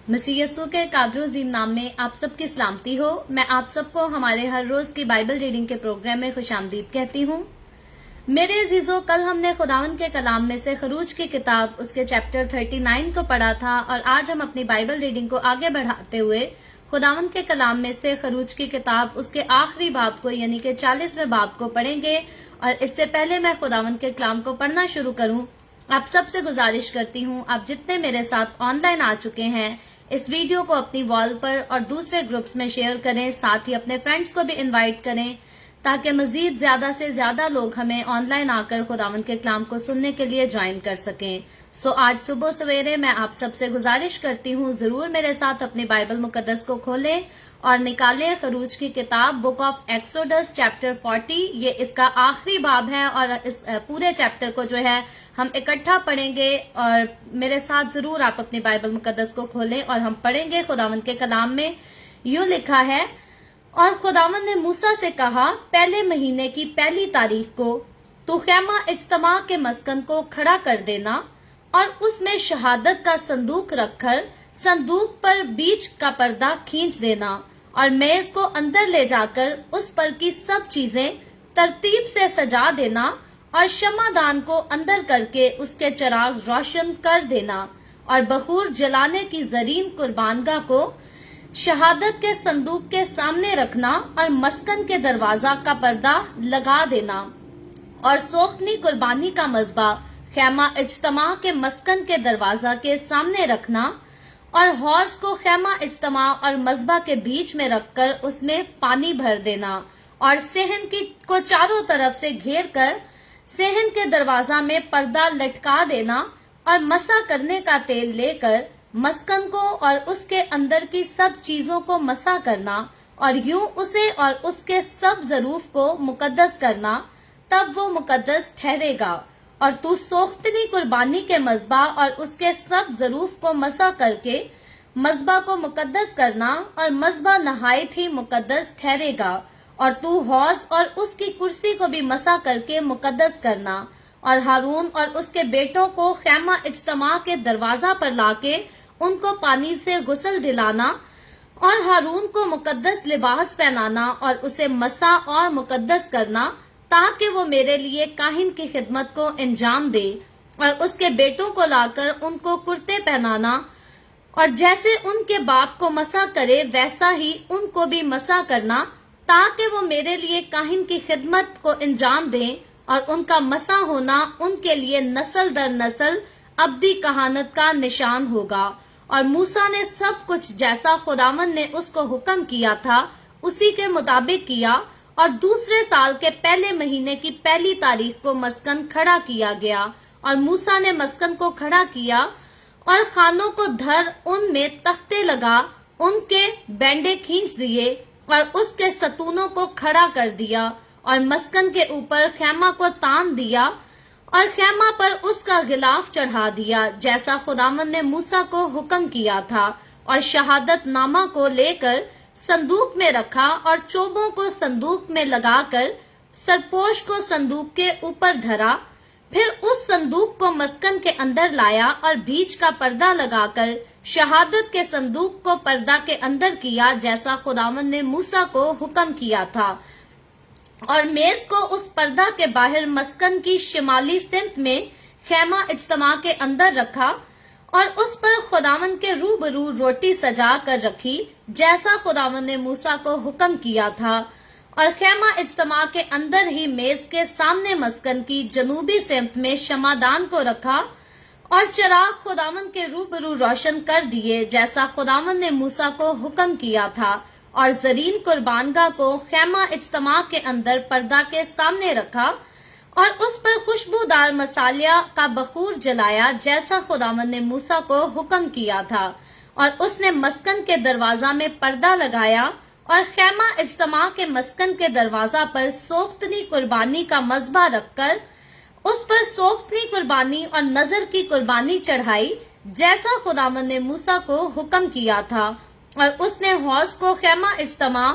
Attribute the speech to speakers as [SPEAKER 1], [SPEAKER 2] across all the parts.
[SPEAKER 1] मसीह यस्सु के कादर अज़ीम नाम में आप सबकी सलामती हो। मैं आप सबको हमारे हर रोज की बाइबल रीडिंग के प्रोग्राम में खुशामदीद कहती हूँ। मेरे अजीजों, कल हमने खुदावंद के कलाम में से खरूज की किताब उसके चैप्टर 39 को पढ़ा था और आज हम अपनी बाइबल रीडिंग को आगे बढ़ाते हुए खुदावंद के कलाम में से खरूज की किताब उसके आखिरी बाब को यानी कि 40वें बाब को पढ़ेंगे। और इससे पहले मैं खुदावंद के कलाम को पढ़ना शुरू करूं, आप सबसे गुजारिश करती हूं, आप जितने मेरे साथ ऑनलाइन आ चुके हैं इस वीडियो को अपनी वॉल पर और दूसरे ग्रुप्स में शेयर करें, साथ ही अपने फ्रेंड्स को भी इनवाइट करें ताकि मजीद ज्यादा से ज्यादा लोग हमें ऑनलाइन आकर खुदावंद के कलाम को सुनने के लिए ज्वाइन कर सकें। आज सुबह सवेरे मैं आप सबसे गुजारिश करती हूँ, जरूर मेरे साथ अपनी बाइबल मुकद्दस को खोलें और निकालें खरूज की किताब बुक ऑफ एक्सोडस चैप्टर 40। ये इसका आखिरी बाब है और इस पूरे चैप्टर को जो है हम इकट्ठा पढ़ेंगे और मेरे साथ जरूर आप अपनी बाइबल मुकद्दस को खोलें और हम पढ़ेंगे। खुदावंद के कलाम में यूं लिखा है, और खुदावंद ने मूसा से कहा, पहले महीने की पहली तारीख को तू खैमा इज्तिमा के मस्कन को खड़ा कर देना और उसमें शहादत का संदूक रखकर संदूक पर बीच का पर्दा खींच देना और मेज को अंदर ले जाकर उस पर की सब चीजें तरतीब से सजा देना और शमादान को अंदर करके उसके चिराग रोशन कर देना और बखूर जलाने की जरीन कुर्बानगाह को शहादत के संदूक के सामने रखना और मस्कन के दरवाजा का पर्दा लगा देना और सोख्तनी कुर्बानी का मज़बा खैमा इज्तिमा के मस्कन के दरवाजा के सामने रखना और हौज को खैमा इज्तिमा और मज़बा के बीच में रखकर उसमें पानी भर देना और सेहन को चारों तरफ से घेर कर सेहन के दरवाजा में पर्दा लटका देना और मसा करने का तेल लेकर मस्कन को और उसके अंदर की सब चीजों को मसा करना और यूं उसे और उसके सब ज़रूफ को मुकद्दस करना, तब वो मुकद्दस ठहरेगा। और तू सोख्तनी कुर्बानी के मज़बा और उसके सब ज़रूफ को मसा करके मज़बा को मुकद्दस करना और मज़बा नहायत ही मुकद्दस ठहरेगा। और तू हौज और उसकी कुर्सी को भी मसा करके मुकद्दस करना और हारून और उसके बेटों को खैमा इज्तिमा के दरवाजा पर लाके उनको पानी से गुस्ल दिलाना और हारून को मुकद्दस लिबास पहनाना और उसे मसा और मुकद्दस करना ताकि वो मेरे लिए काहिन की खिदमत को अंजाम दे। और उसके बेटों को लाकर उनको कुर्ते पहनाना और जैसे उनके बाप को मसा करे वैसा ही उनको भी मसा करना ताकि वो मेरे लिए काहिन की खिदमत को अंजाम दें और उनका मसा होना उनके लिए नस्ल दर नस्ल अब्दी कहानत का निशान होगा। और मूसा ने सब कुछ जैसा खुदावंद ने उसको हुक्म किया था उसी के मुताबिक किया और दूसरे साल के पहले महीने की पहली तारीख को मस्कन खड़ा किया गया। और मूसा ने मस्कन को खड़ा किया और खानों को धर उनमें तख्ते लगा उनके बैंडे खींच दिए और उसके सतूनों को खड़ा कर दिया और मस्कन के ऊपर खैमा को तान दिया और खैमा पर उसका गिलाफ चढ़ा दिया जैसा खुदावंद ने मूसा को हुक्म किया था। और शहादत नामा को लेकर संदूक में रखा और चोबों को संदूक में लगाकर सरपोश को संदूक के ऊपर धरा। फिर उस संदूक को मस्कन के अंदर लाया और बीच का पर्दा लगाकर शहादत के संदूक को पर्दा के अंदर किया जैसा खुदावंद ने मूसा को हुक्म किया था। और मेज को उस पर्दा के बाहर मस्कन की शिमाली सिमत में खैमा इज्तिमा के अंदर रखा और उस पर खुदावंद के रूबरू रोटी सजा कर रखी जैसा खुदावंद ने मूसा को हुक्म किया था। और खैमा इज्तिमा के अंदर ही मेज के सामने मस्कन की जनूबी सिमत में शमादान को रखा और चिराग खुदावंद के रूबरू रोशन कर दिए जैसा खुदावंद ने मूसा को हुक्म किया था। और जरीन कुर्बानगाह को खैमा इज्तिमा के अंदर पर्दा के सामने रखा और उस पर खुशबूदार मसालिया का बखूर जलाया जैसा खुदावंद ने मूसा को हुक्म किया था। और उसने मस्कन के दरवाजा में पर्दा लगाया और खैमा इज्तिमा के मस्कन के दरवाजा पर सोख्तनी कुर्बानी का मज़बा रखकर उस पर सोख्तनी कुर्बानी और नजर की कुर्बानी चढ़ाई जैसा खुदावंद ने मूसा को हुक्म किया था। और उसने हौज को खैमा इज्तिमा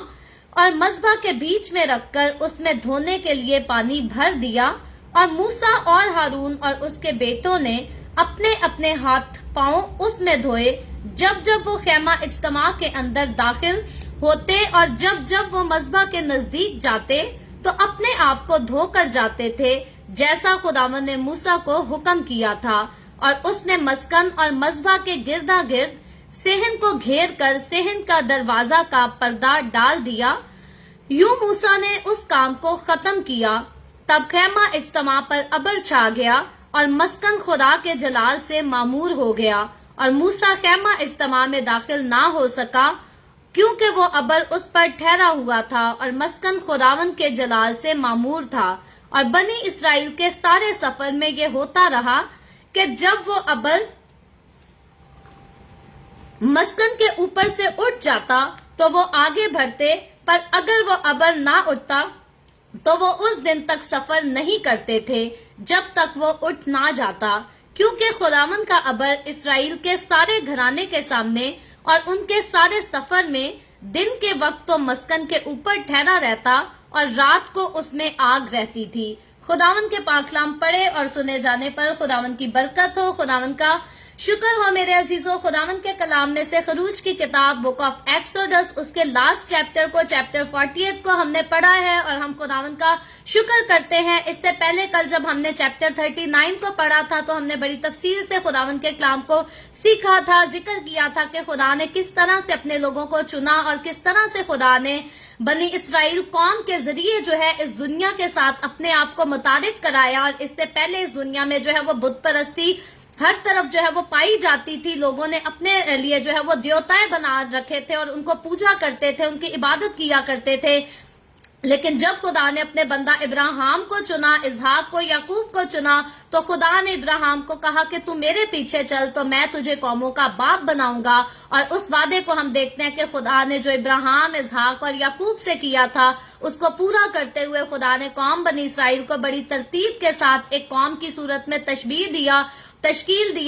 [SPEAKER 1] और मज़बा के बीच में रखकर उसमें धोने के लिए पानी भर दिया और मूसा और हारून और उसके बेटों ने अपने अपने हाथ पांव उसमें धोए जब जब वो खैमा इज्तिमा के अंदर दाखिल होते और जब जब वो मज़बा के नजदीक जाते तो अपने आप को धोकर जाते थे, जैसा खुदावंद ने मूसा को हुक्म किया था। और उसने मस्कन और मज़बा के गिरदा गिर्द सेहन को घेर कर सेहन का दरवाजा का पर्दा डाल दिया। यूं मूसा ने उस काम को खत्म किया। तब खैमा इज्तिमा पर अबर छा गया और मस्कन खुदा के जलाल से मामूर हो गया और मूसा खैमा इज्तिमा में दाखिल ना हो सका, क्योंकि वो अबर उस पर ठहरा हुआ था और मस्कन खुदावन के जलाल से मामूर था। और बनी इसराइल के सारे सफर में ये होता रहा कि जब वो अबर मस्कन के ऊपर से उठ जाता तो वो आगे बढ़ते, पर अगर वो अबर ना उठता तो वो उस दिन तक सफर नहीं करते थे जब तक वो उठ ना जाता, क्योंकि खुदावन का अबर इसराइल के सारे घराने के सामने और उनके सारे सफर में दिन के वक्त तो मस्कन के ऊपर ठहरा रहता और रात को उसमें आग रहती थी। खुदावन के पाकलाम पढ़े और सुने जाने पर खुदावन की बरकत हो। खुदावन का शुक्र हो मेरे अजीजों। खुदावन के कलाम में से खरूज की किताब बुक ऑफ एक्सोडस उसके लास्ट चैप्टर को, चैप्टर 48 को हमने पढ़ा है और हम खुदावन का शुक्र करते हैं। इससे पहले कल जब हमने चैप्टर 39 को पढ़ा था तो हमने बड़ी तफसील से खुदावन के कलाम को सीखा था, जिक्र किया था कि खुदा ने किस तरह से अपने लोगों को चुना और किस तरह से खुदा ने बनी इसराइल कौम के जरिए जो है इस दुनिया के साथ अपने आप को मुतारिफ कराया। और इससे पहले इस दुनिया में जो है वो बुत परस्ती हर तरफ जो है वो पाई जाती थी। लोगों ने अपने लिए जो है वो देवताएं बना रखे थे और उनको पूजा करते थे, उनकी इबादत किया करते थे। लेकिन जब खुदा ने अपने बंदा इब्राहिम को चुना, इसहाक को, याकूब को चुना, तो खुदा ने इब्राहिम को कहा कि तू मेरे पीछे चल तो मैं तुझे कौमों का बाप बनाऊंगा। और उस वादे को हम देखते हैं कि खुदा ने जो इब्राहिम, इसहाक और याकूब से किया था उसको पूरा करते हुए खुदा ने कौम बनी इसराइल को बड़ी तरतीब के साथ एक कौम की सूरत में तश्कील दिया।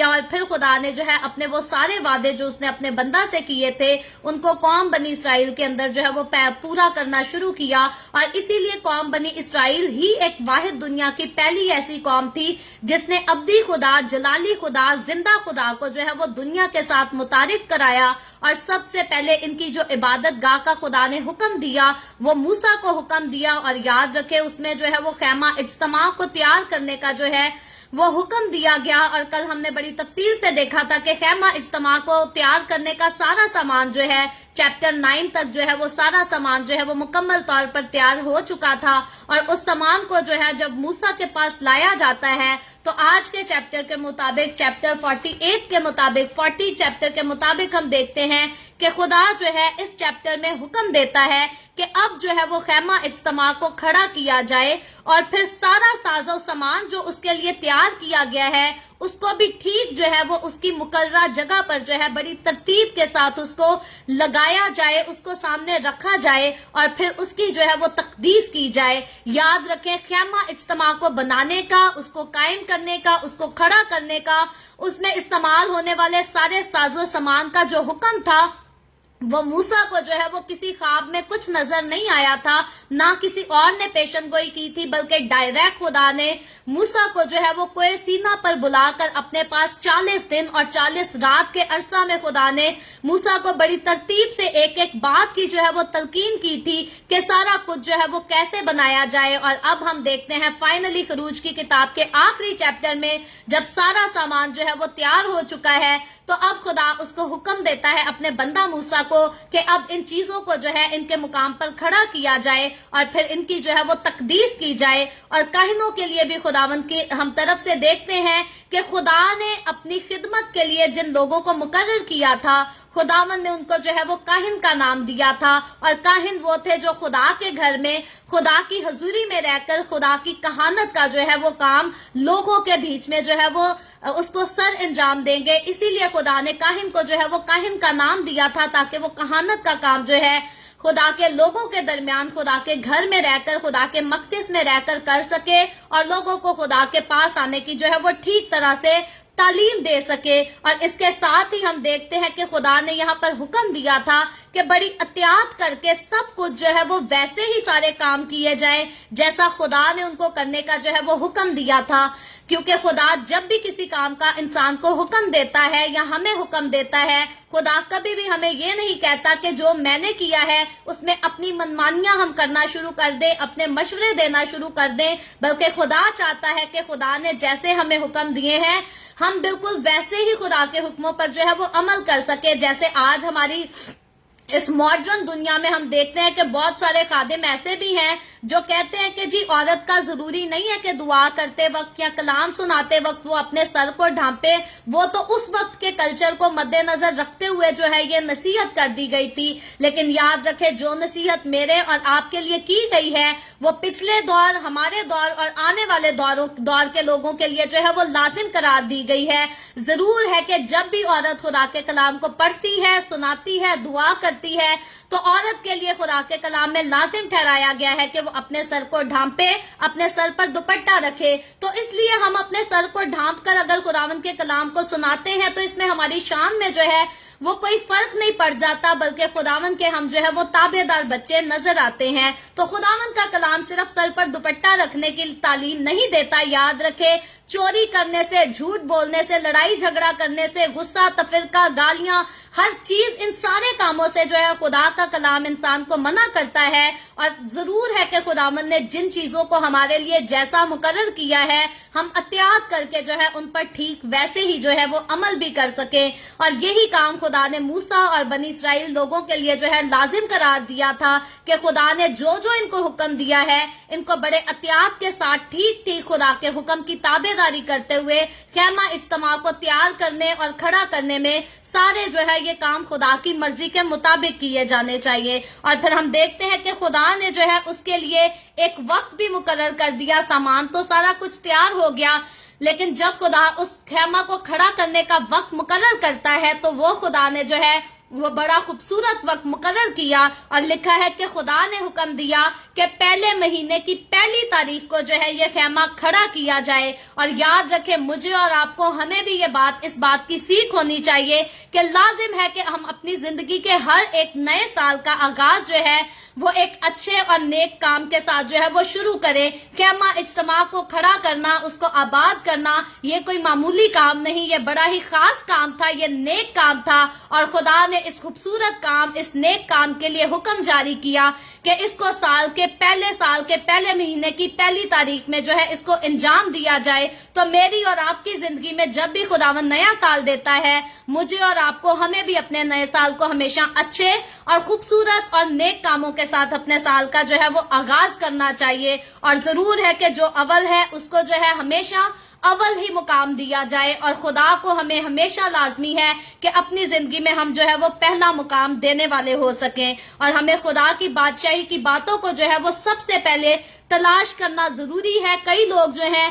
[SPEAKER 1] और फिर खुदा ने जो है अपने वो सारे वादे जो उसने अपने बंदा से किए थे उनको कौम बनी इसराइल के अंदर जो है वो पूरा करना शुरू किया। और इसीलिए कौम बनी इसराइल ही एक वाहिद दुनिया की पहली ऐसी कौम थी जिसने अब्दी खुदा, जलाली खुदा, जिंदा खुदा को जो है वो दुनिया के साथ मुतारिफ कराया। और सबसे पहले इनकी जो इबादत गाह का खुदा ने हुक्म दिया वो मूसा को हुक्म दिया। और याद रखे उसमें जो है वो खैमा इज्तिमा को तैयार करने का जो है वो हुक्म दिया गया। और कल हमने बड़ी तफसील से देखा था कि खैमा इज्तिमा को तैयार करने का सारा सामान जो है चैप्टर 9 तक जो है वो सारा सामान जो है वो मुकम्मल तौर पर तैयार हो चुका था। और उस सामान को जो है जब मूसा के पास लाया जाता है तो आज के चैप्टर के मुताबिक, चैप्टर 48 के मुताबिक, 40 चैप्टर के मुताबिक हम देखते हैं कि खुदा जो है इस चैप्टर में हुक्म देता है कि अब जो है वो खैमा इज्तिमा को खड़ा किया जाए और फिर सारा साजो सामान जो उसके लिए तैयार किया गया है उसको भी ठीक जो है वो उसकी मुकर्ररा जगह पर जो है बड़ी तरतीब के साथ उसको लगाया जाए, उसको सामने रखा जाए और फिर उसकी जो है वो तकदीस की जाए। याद रखें खैमा इज्तिमा को बनाने का, उसको कायम करने का, उसको खड़ा करने का, उसमें इस्तेमाल होने वाले सारे साजो सामान का जो हुक्म था वो मूसा को जो है वो किसी ख्वाब में कुछ नजर नहीं आया था, ना किसी और ने पेशन गोई की थी, बल्कि डायरेक्ट खुदा ने मूसा को जो है वो कोई सीना पर बुलाकर अपने पास 40 दिन और 40 रात के अरसा में खुदा ने मूसा को बड़ी तरतीब से एक एक बात की जो है वो तलकीन की थी कि सारा कुछ जो है वो कैसे बनाया जाए। और अब हम देखते हैं फाइनली खरूज की किताब के आखिरी चैप्टर में जब सारा सामान जो है वो तैयार हो चुका है तो अब खुदा उसको हुक्म देता है अपने बंदा मूसा को कि अब इन चीजों को जो है इनके मुकाम पर खड़ा किया जाए और फिर इनकी जो है वो तकदीस की जाए। और काहिनों के लिए भी खुदावंद की हम तरफ से देखते हैं कि खुदा ने अपनी खिदमत के लिए जिन लोगों को मुकर्रर किया था खुदावंद ने उनको जो है वो काहिन का नाम दिया था। और काहिन वो थे जो खुदा के घर में खुदा की हजूरी में रहकर खुदा की कहानत का जो है वो काम लोगों के बीच में जो है वो उसको सर अंजाम देंगे। इसीलिए खुदा ने काहिन को जो है वो काहिन का नाम दिया था ताकि वो कहानत का काम जो है खुदा के लोगों के दरमियान, खुदा के घर में रहकर, खुदा के मकदस में रहकर कर सके और लोगों को खुदा के पास आने की जो है वो ठीक तरह से तालीम दे सके। और इसके साथ ही हम देखते हैं कि खुदा ने यहाँ पर हुक्म दिया था کہ بڑی احتیاط کر کے سب کچھ جو ہے وہ ویسے ہی سارے کام کیے جائیں جیسا خدا نے ان کو کرنے کا جو ہے وہ حکم دیا تھا، کیونکہ خدا جب بھی کسی کام کا انسان کو حکم دیتا ہے یا ہمیں حکم دیتا ہے، خدا کبھی بھی ہمیں یہ نہیں کہتا کہ جو میں نے کیا ہے اس میں اپنی منمانیاں ہم کرنا شروع کر دیں، اپنے مشورے دینا شروع کر دیں، بلکہ خدا چاہتا ہے کہ خدا نے جیسے ہمیں حکم دیے ہیں ہم بالکل ویسے ہی خدا کے حکموں پر جو ہے وہ عمل کر سکے۔ جیسے آج ہماری اس ماڈرن دنیا میں ہم دیکھتے ہیں کہ بہت سارے خادم ایسے بھی ہیں جو کہتے ہیں کہ جی عورت کا ضروری نہیں ہے کہ دعا کرتے وقت یا کلام سناتے وقت وہ اپنے سر کو ڈھانپے، وہ تو اس وقت کے کلچر کو مد نظر رکھتے ہوئے جو ہے یہ نصیحت کر دی گئی تھی، لیکن یاد رکھے جو نصیحت میرے اور آپ کے لیے کی گئی ہے وہ پچھلے دور، ہمارے دور اور آنے والے دور کے لوگوں کے لیے جو ہے وہ لازم قرار دی گئی ہے۔ ضرور ہے کہ جب بھی عورت خدا کے کلام کو پڑھتی ہے، سناتی ہے، دعا کرتی ہے، تو عورت کے لیے خدا کے کلام میں لازم ٹھہرایا گیا ہے کہ وہ اپنے سر کو ڈھانپے، اپنے سر پر دوپٹہ رکھے۔ تو اس لیے ہم اپنے سر کو ڈھانپ کر اگر خداوند کے کلام کو سناتے ہیں تو اس میں ہماری شان میں جو ہے وہ کوئی فرق نہیں پڑ جاتا، بلکہ خداوند کے ہم جو ہے وہ تابع دار بچے نظر آتے ہیں۔ تو خداوند کا کلام صرف سر پر دوپٹہ رکھنے کی تعلیم نہیں دیتا۔ یاد رکھے چوری کرنے سے، جھوٹ بولنے سے، لڑائی جھگڑا کرنے سے، غصہ، تفرقہ، گالیاں، ہر چیز، ان سارے کاموں سے جو ہے خدا کا کلام انسان کو منع کرتا ہے۔ اور ضرور ہے کہ خداوند نے جن چیزوں کو ہمارے لیے جیسا مقرر کیا ہے ہم احتیاط کر کے جو ہے ان پر ٹھیک ویسے ہی جو ہے وہ عمل بھی کر سکیں۔ اور یہی کام خدا نے موسیٰ اور بنی اسرائیل لوگوں کے لیے جو ہے لازم قرار دیا تھا کہ خدا نے جو جو ان کو حکم دیا ہے ان کو بڑے احتیاط کے ساتھ ٹھیک ٹھیک خدا کے حکم کی تابع داری کرتے ہوئے خیمہ اجتماع کو تیار کرنے اور کھڑا کرنے میں سارے جو ہے یہ کام خدا کی مرضی کے مطابق کیے جانے چاہیے۔ اور پھر ہم دیکھتے ہیں کہ خدا نے جو ہے اس کے لیے ایک وقت بھی مقرر کر دیا، سامان تو سارا کچھ تیار ہو گیا، لیکن جب خدا اس خیمہ کو کھڑا کرنے کا وقت مقرر کرتا ہے تو وہ خدا نے جو ہے وہ بڑا خوبصورت وقت مقرر کیا اور لکھا ہے کہ خدا نے حکم دیا کہ پہلے مہینے کی پہلی تاریخ کو جو ہے یہ خیمہ کھڑا کیا جائے۔ اور یاد رکھے مجھے اور آپ کو، ہمیں بھی اس بات کی سیکھ ہونی چاہیے کہ لازم ہے کہ ہم اپنی زندگی کے ہر ایک نئے سال کا آغاز جو ہے وہ ایک اچھے اور نیک کام کے ساتھ جو ہے وہ شروع کرے۔ خیمہ اجتماع کو کھڑا کرنا، اس کو آباد کرنا، یہ کوئی معمولی کام نہیں، یہ بڑا ہی خاص کام تھا، یہ نیک کام تھا۔ اور خدا نے اس خوبصورت کام، اس نیک کام کے لیے حکم جاری کیا کہ اس کو سال کے پہلے مہینے کی پہلی تاریخ میں جو ہے اس کو انجام دیا جائے۔ تو میری اور آپ کی زندگی میں جب بھی خداوند نیا سال دیتا ہے، مجھے اور آپ کو، ہمیں بھی اپنے نئے سال کو ہمیشہ اچھے اور خوبصورت اور نیک کاموں کے ساتھ اپنے سال کا جو ہے وہ آغاز کرنا چاہیے۔ اور ضرور ہے کہ جو اول ہے اس کو جو ہے ہمیشہ اول ہی مقام دیا جائے، اور خدا کو ہمیں ہمیشہ لازمی ہے کہ اپنی زندگی میں ہم جو ہے وہ پہلا مقام دینے والے ہو سکیں۔ اور ہمیں خدا کی بادشاہی کی باتوں کو جو ہے وہ سب سے پہلے تلاش کرنا ضروری ہے۔ کئی لوگ جو ہیں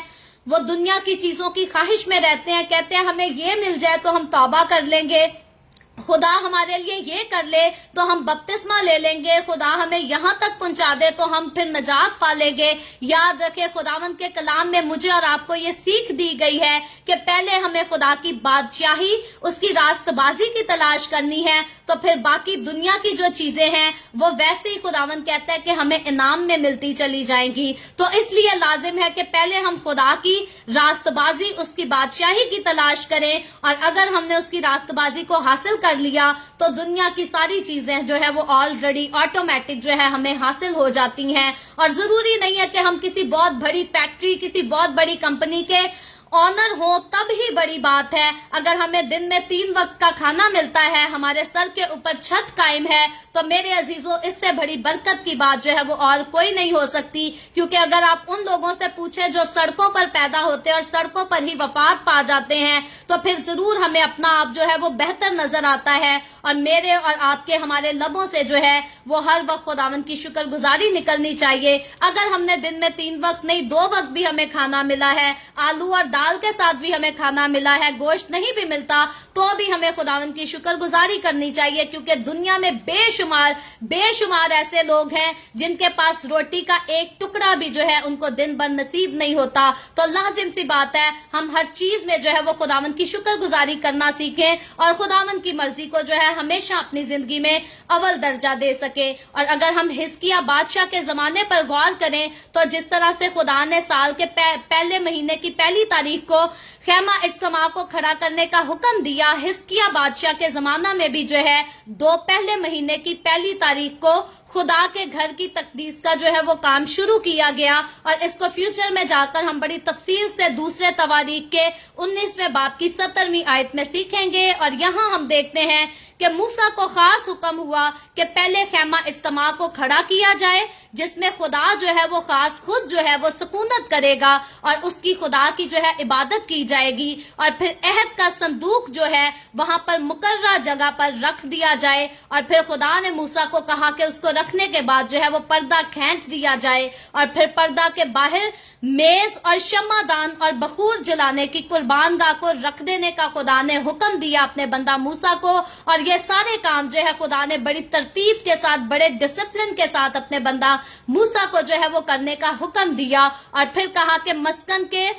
[SPEAKER 1] وہ دنیا کی چیزوں کی خواہش میں رہتے ہیں، کہتے ہیں ہمیں یہ مل جائے تو ہم توبہ کر لیں گے، خدا ہمارے لیے یہ کر لے تو ہم بپتسمہ لے لیں گے، خدا ہمیں یہاں تک پہنچا دے تو ہم پھر نجات پا لیں گے۔ یاد رکھے خداوند کے کلام میں مجھے اور آپ کو یہ سیکھ دی گئی ہے کہ پہلے ہمیں خدا کی بادشاہی، اس کی راست بازی کی تلاش کرنی ہے، تو پھر باقی دنیا کی جو چیزیں ہیں وہ ویسے ہی خداوند کہتا ہے کہ ہمیں انعام میں ملتی چلی جائیں گی۔ تو اس لیے لازم ہے کہ پہلے ہم خدا کی راست بازی، اس کی بادشاہی کی تلاش کریں، اور اگر ہم نے اس کی راست بازی کو حاصل کر لیا تو دنیا کی ساری چیزیں جو ہے وہ آلریڈی آٹومیٹک جو ہے ہمیں حاصل ہو جاتی ہیں۔ اور ضروری نہیں ہے کہ ہم کسی بہت بڑی فیکٹری، کسی بہت بڑی کمپنی کے آنر ہو تب ہی بڑی بات ہے۔ اگر ہمیں دن میں 3 وقت کا کھانا ملتا ہے، ہمارے سر کے اوپر چھت قائم ہے، تو میرے عزیزوں اس سے بڑی برکت کی بات جو ہے وہ اور کوئی نہیں ہو سکتی۔ کیونکہ اگر آپ ان لوگوں سے پوچھیں جو سڑکوں پر پیدا ہوتے اور سڑکوں پر ہی وفات پا جاتے ہیں، تو پھر ضرور ہمیں اپنا آپ جو ہے وہ بہتر نظر آتا ہے۔ اور میرے اور آپ کے، ہمارے لبوں سے جو ہے وہ ہر وقت خداوند کی شکر گزاری نکلنی چاہیے۔ اگر ہم نے دن میں 3 وقت نہیں 2 وقت بھی ہمیں کھانا ملا ہے، آلو اور دال کے ساتھ بھی ہمیں کھانا ملا ہے، گوشت نہیں بھی ملتا تو بھی ہمیں خداوند کی شکر گزاری کرنی چاہیے، کیونکہ دنیا میں بے شمار ایسے لوگ ہیں جن کے پاس روٹی کا ایک ٹکڑا بھی جو ہے ان کو دن بھر نصیب نہیں ہوتا۔ تو لازم سی بات ہے ہم ہر چیز میں جو ہے وہ خداوند کی شکر گزاری کرنا سیکھیں اور خداوند کی مرضی کو جو ہے ہمیشہ اپنی زندگی میں اول درجہ دے سکے۔ اور اگر ہم حزقیہ بادشاہ کے زمانے پر غور کریں تو جس طرح سے خدا نے سال کے پہلے مہینے کی پہلی تاریخ کو خیمہ اجتماع کو کھڑا کرنے کا حکم دیا، حزقیہ بادشاہ کے زمانہ میں بھی جو ہے پہلے مہینے کی پہلی تاریخ کو خدا کے گھر کی تقدیس کا جو ہے وہ کام شروع کیا گیا، اور اس کو فیوچر میں جا کر ہم بڑی تفصیل سے دوسرے تواریخ کے 19ویں باب کی 17ویں آیت میں سیکھیں گے۔ اور یہاں ہم دیکھتے ہیں کہ موسیٰ کو خاص حکم ہوا کہ پہلے خیمہ اجتماع کو کھڑا کیا جائے، جس میں خدا جو ہے وہ خاص خود جو ہے وہ سکونت کرے گا اور اس کی خدا کی جو ہے عبادت کی جائے گی، اور پھر عہد کا صندوق جو ہے وہاں پر مقررہ جگہ پر رکھ دیا جائے، اور پھر خدا نے موسیٰ کو کہا کہ اس کو رکھنے کے بعد جو ہے وہ پردہ کھینچ دیا جائے، اور پھر پردہ کے باہر میز اور شمع دان اور بخور جلانے کی قربان گاہ کو رکھ دینے کا خدا نے حکم دیا اپنے بندہ موسیٰ کو۔ اور یہ سارے کام جو ہے خدا نے بڑی ترتیب کے ساتھ، بڑے ڈسپلن کے ساتھ اپنے بندہ موسیٰ کو جو ہے وہ کرنے کا حکم دیا، اور پھر کہا کہ مسکن کے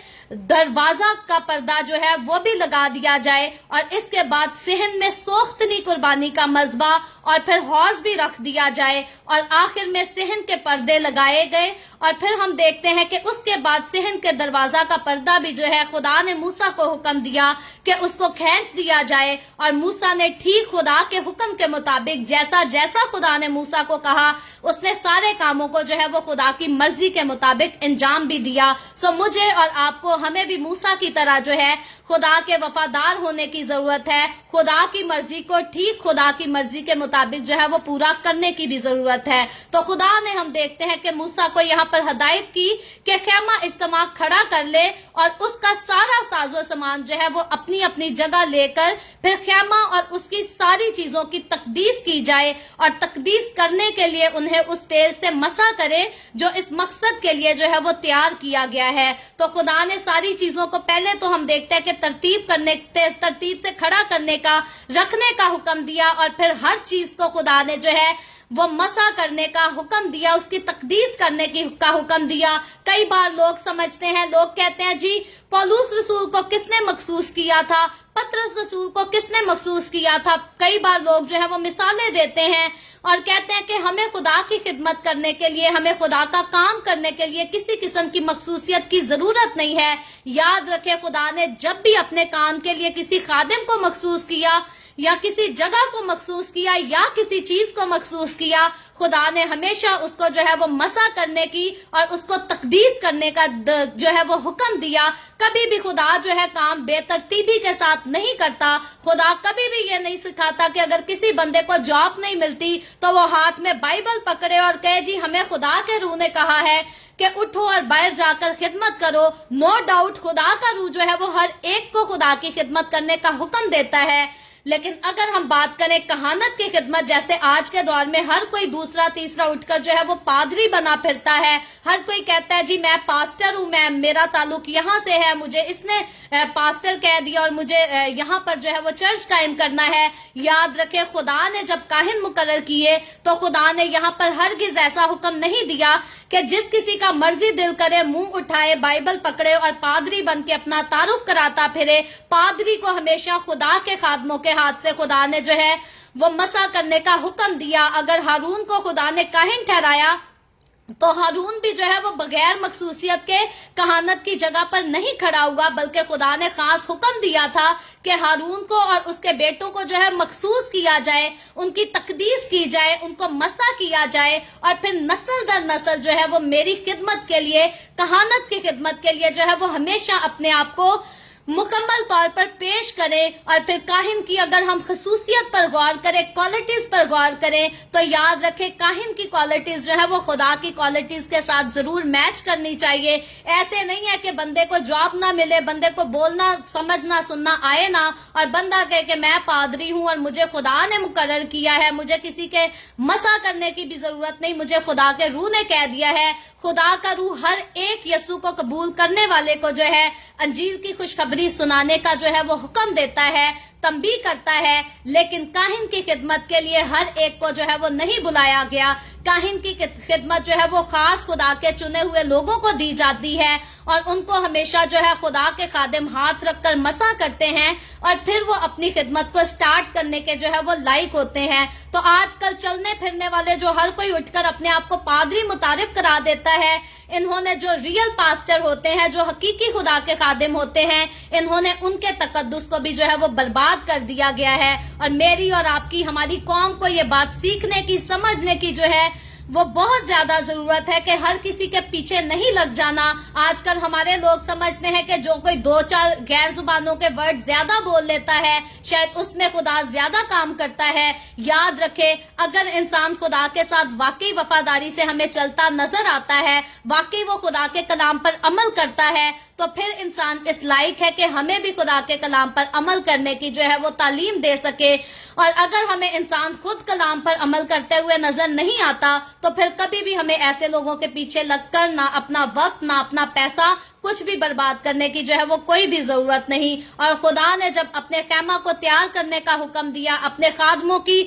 [SPEAKER 1] دروازہ کا پردہ جو ہے وہ بھی لگا دیا جائے، اور اس کے بعد صحن میں سوختنی قربانی کا مذبح اور پھر حوض بھی رکھ دیا جائے، اور آخر میں صحن کے پردے لگائے گئے۔ اور پھر ہم دیکھتے ہیں کہ اس کے بعد صحن کے دروازہ کا پردہ بھی جو ہے خدا نے موسیٰ کو حکم دیا کہ اس کو کھینچ دیا جائے، اور موسیٰ نے ٹھیک خدا کے حکم کے مطابق جیسا خدا نے موسیٰ کو کہا اس نے سارے کاموں کو جو ہے وہ خدا کی مرضی کے مطابق انجام بھی دیا۔ سو مجھے اور آپ کو، ہمیں بھی موسیٰ کی طرح جو ہے خدا کے وفادار ہونے کی ضرورت ہے، خدا کی مرضی کو ٹھیک خدا کی مرضی کے مطابق جو ہے وہ پورا کرنے کی بھی ضرورت ہے۔ تو خدا نے، ہم دیکھتے ہیں کہ موسیٰ کو یہاں پر ہدایت کی کہ خیمہ اجتماع کھڑا کر لے اور اس کا سارا ساز و سامان جو ہے وہ اپنی اپنی جگہ لے کر پھر خیمہ اور اس کی ساری چیزوں کی تقدیس کی جائے، اور تقدیس کرنے کے لیے انہیں اس تیل سے مسح کرے جو اس مقصد کے لیے جو ہے وہ تیار کیا گیا ہے۔ تو خدا نے ساری چیزوں کو پہلے تو ہم دیکھتے ہیں کہ ترتیب سے کھڑا کرنے کا، رکھنے کا حکم دیا، اور پھر ہر چیز کو خدا نے جو ہے وہ مسح کرنے کا حکم دیا، اس کی تقدیس کرنے کا حکم دیا۔ کئی بار لوگ سمجھتے ہیں، لوگ کہتے ہیں جی پولس رسول کو کس نے مخصوص کیا تھا، پطرس رسول کو کس نے مخصوص کیا تھا۔ کئی بار لوگ جو ہے وہ مثالیں دیتے ہیں اور کہتے ہیں کہ ہمیں خدا کی خدمت کرنے کے لیے، ہمیں خدا کا کام کرنے کے لیے کسی قسم کی مخصوصیت کی ضرورت نہیں ہے۔ یاد رکھے خدا نے جب بھی اپنے کام کے لیے کسی خادم کو مخصوص کیا یا کسی جگہ کو مخصوص کیا یا کسی چیز کو مخصوص کیا، خدا نے ہمیشہ اس کو جو ہے وہ مسح کرنے کی اور اس کو تقدیس کرنے کا جو ہے وہ حکم دیا۔ کبھی بھی خدا جو ہے کام بے ترتیبی کے ساتھ نہیں کرتا۔ خدا کبھی بھی یہ نہیں سکھاتا کہ اگر کسی بندے کو جاب نہیں ملتی تو وہ ہاتھ میں بائبل پکڑے اور کہے جی ہمیں خدا کے روح نے کہا ہے کہ اٹھو اور باہر جا کر خدمت کرو۔ نو ڈاؤٹ خدا کا روح جو ہے وہ ہر ایک کو خدا کی خدمت کرنے کا حکم دیتا ہے، لیکن اگر ہم بات کریں کہانت کی خدمت، جیسے آج کے دور میں ہر کوئی دوسرا تیسرا اٹھ کر جو ہے وہ پادری بنا پھرتا ہے، ہر کوئی کہتا ہے جی میں پاسٹر ہوں، میرا تعلق یہاں سے ہے، مجھے اس نے پاسٹر کہہ دیا اور مجھے یہاں پر جو ہے وہ چرچ قائم کرنا ہے۔ یاد رکھے خدا نے جب کاہن مقرر کیے تو خدا نے یہاں پر ہرگز ایسا حکم نہیں دیا کہ جس کسی کا مرضی دل کرے منہ اٹھائے، بائبل پکڑے اور پادری بن کے اپنا تعارف کراتا پھرے۔ پادری کو ہمیشہ خدا کے خادموں کے ہاتھ سے خدا نے جو ہے وہ مسح کرنے کا حکم دیا۔ اگر ہارون کو خدا نے کاہن ٹھہرایا تو ہارون بھی جو ہے وہ بغیر مخصوصیت کے کہانت کی جگہ پر نہیں کھڑا ہوا، بلکہ خدا نے خاص حکم دیا تھا کہ ہارون کو اور اس کے بیٹوں کو جو ہے مخصوص کیا جائے، ان کی تقدیس کی جائے، ان کو مسح کیا جائے، اور پھر نسل در نسل جو ہے وہ میری خدمت کے لیے، کہانت کی خدمت کے لیے جو ہے وہ ہمیشہ اپنے آپ کو मुकम्मल तौर पर पेश करें। और फिर काहिन की अगर हम खसूसियत पर गौर करें, क्वालिटीज पर गौर करें, तो याद रखें काहिन की क्वालिटीज जो है वो खुदा की क्वालिटीज के साथ जरूर मैच करनी चाहिए। ऐसे नहीं है कि बंदे को जॉब ना मिले, बंदे को बोलना समझना सुनना आए ना, और बंदा कहे कि मैं पादरी हूं और मुझे खुदा ने मुकर्रर किया है, मुझे किसी के मसा करने की भी जरूरत नहीं, मुझे खुदा के रूह ने कह दिया है। खुदा का रूह हर एक यसु को कबूल करने वाले को जो है अंजील की खुशखबरी सुनाने का जो है वो हुक्म देता है, तंबीह करता है। लेकिन काहिन की खिदमत के लिए हर एक को जो है वो नहीं बुलाया गया। काहिन की खिदमत जो है वो खास खुदा के चुने हुए लोगों को दी जाती है, और उनको हमेशा जो है खुदा के खादिम हाथ रखकर मसा करते हैं, और फिर वो अपनी खिदमत को स्टार्ट करने के जो है वो लायक होते हैं। तो आजकल चलने फिरने वाले जो हर कोई उठकर अपने आप को पादरी मुतारिफ करा देता है, इन्होंने जो रियल पास्टर होते हैं, जो हकीकी खुदा के खादिम होते हैं, इन्होंने उनके तकद्दुस को भी जो है वो बर्बाद कर दिया गया है। और मेरी और आपकी, हमारी कौम को ये बात सीखने की, समझने की जो है वो बहुत ज्यादा जरूरत है कि हर किसी के पीछे नहीं लग जाना। आजकल हमारे लोग समझते हैं कि जो कोई 2-4 गैर जुबानों के वर्ड ज्यादा बोल लेता है, शायद उसमें खुदा ज्यादा काम करता है। याद रखे, अगर इंसान खुदा के साथ वाकई वफादारी से हमें चलता नजर आता है, वाकई वो खुदा के कलाम पर अमल करता है, तो फिर इंसान इस लायक है कि हमें भी खुदा के कलाम पर अमल करने की जो है वो तालीम दे सके। और अगर हमें इंसान खुद कलाम पर अमल करते हुए नजर नहीं आता, तो फिर कभी भी हमें ऐसे लोगों के पीछे लगकर ना अपना वक्त ना अपना पैसा कुछ भी बर्बाद करने की जो है वो कोई भी जरूरत नहीं। और खुदा ने जब अपने खैमा को तैयार करने का हुक्म दिया, अपने खादमों की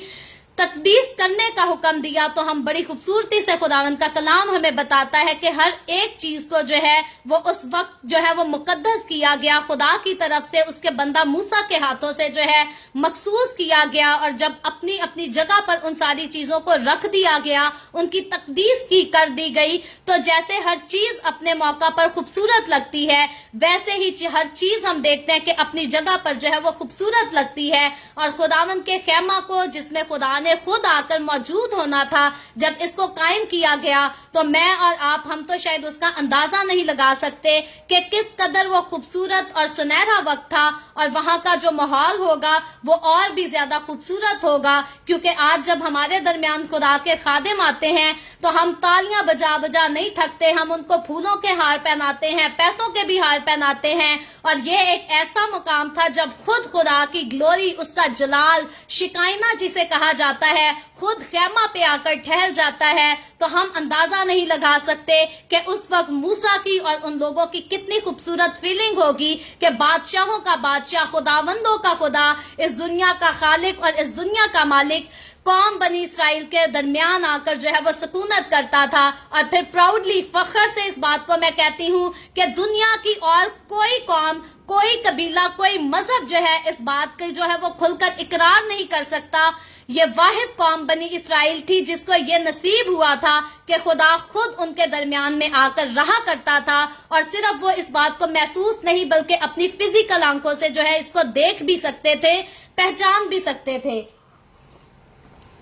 [SPEAKER 1] तकदीस करने का हुक्म दिया, तो हम बड़ी खूबसूरती से खुदावंद का कलाम हमें बताता है कि हर एक चीज को जो है वो उस वक्त जो है वो मुकद्दस किया गया, खुदा की तरफ से उसके बंदा मूसा के हाथों से जो है मखसूस किया गया। और जब अपनी अपनी जगह पर उन सारी चीजों को रख दिया गया, उनकी तकदीस की कर दी गई, तो जैसे हर चीज अपने मौका पर खूबसूरत लगती है, वैसे ही हर चीज हम देखते हैं कि अपनी जगह पर जो है वो खूबसूरत लगती है। और खुदावंद के खैमा को, जिसमें खुदा ने खुद आकर मौजूद होना था, जब इसको कायम किया गया, तो मैं और आप, हम तो शायद उसका अंदाजा नहीं लगा सकते कि किस कदर वो खूबसूरत और सुनहरा वक्त था। और वहां का जो माहौल होगा वो और भी ज्यादा खूबसूरत होगा, क्योंकि आज जब हमारे दरमियान खुदा के खादिम आते हैं तो हम तालियां बजा बजा नहीं थकते, हम उनको फूलों के हार पहनाते हैं, पैसों के भी हार पहनाते हैं। और ये एक ऐसा मुकाम था जब खुद खुदा की ग्लोरी, उसका जलाल, शिकायना जिसे कहा जाता है, खुद खैमा पे आकर ठहर जाता है। तो हम अंदाजा नहीं लगा सकते कि उस वक्त मूसा की और उन लोगों की कितनी खूबसूरत फीलिंग होगी कि बादशाहों का बादशाह, खुदावंदों का खुदा, इस दुनिया का खालिक और इस दुनिया का मालिक कौम बनी इसराइल के दरमियान आकर जो है वो सुकूनत करता था। और फिर प्राउडली, फख्र से इस बात को मैं कहती हूँ कि दुनिया की और कोई कौम, कोई कबीला, कोई मजहब जो है इस बात की जो है वो खुलकर इकरार नहीं कर सकता। ये वाहिद कौम बनी इसराइल थी जिसको ये नसीब हुआ था कि खुदा खुद उनके दरमियान में आकर रहा करता था। और सिर्फ वो इस बात को महसूस नहीं बल्कि अपनी फिजिकल आंखों से जो है इसको देख भी सकते थे, पहचान भी सकते थे।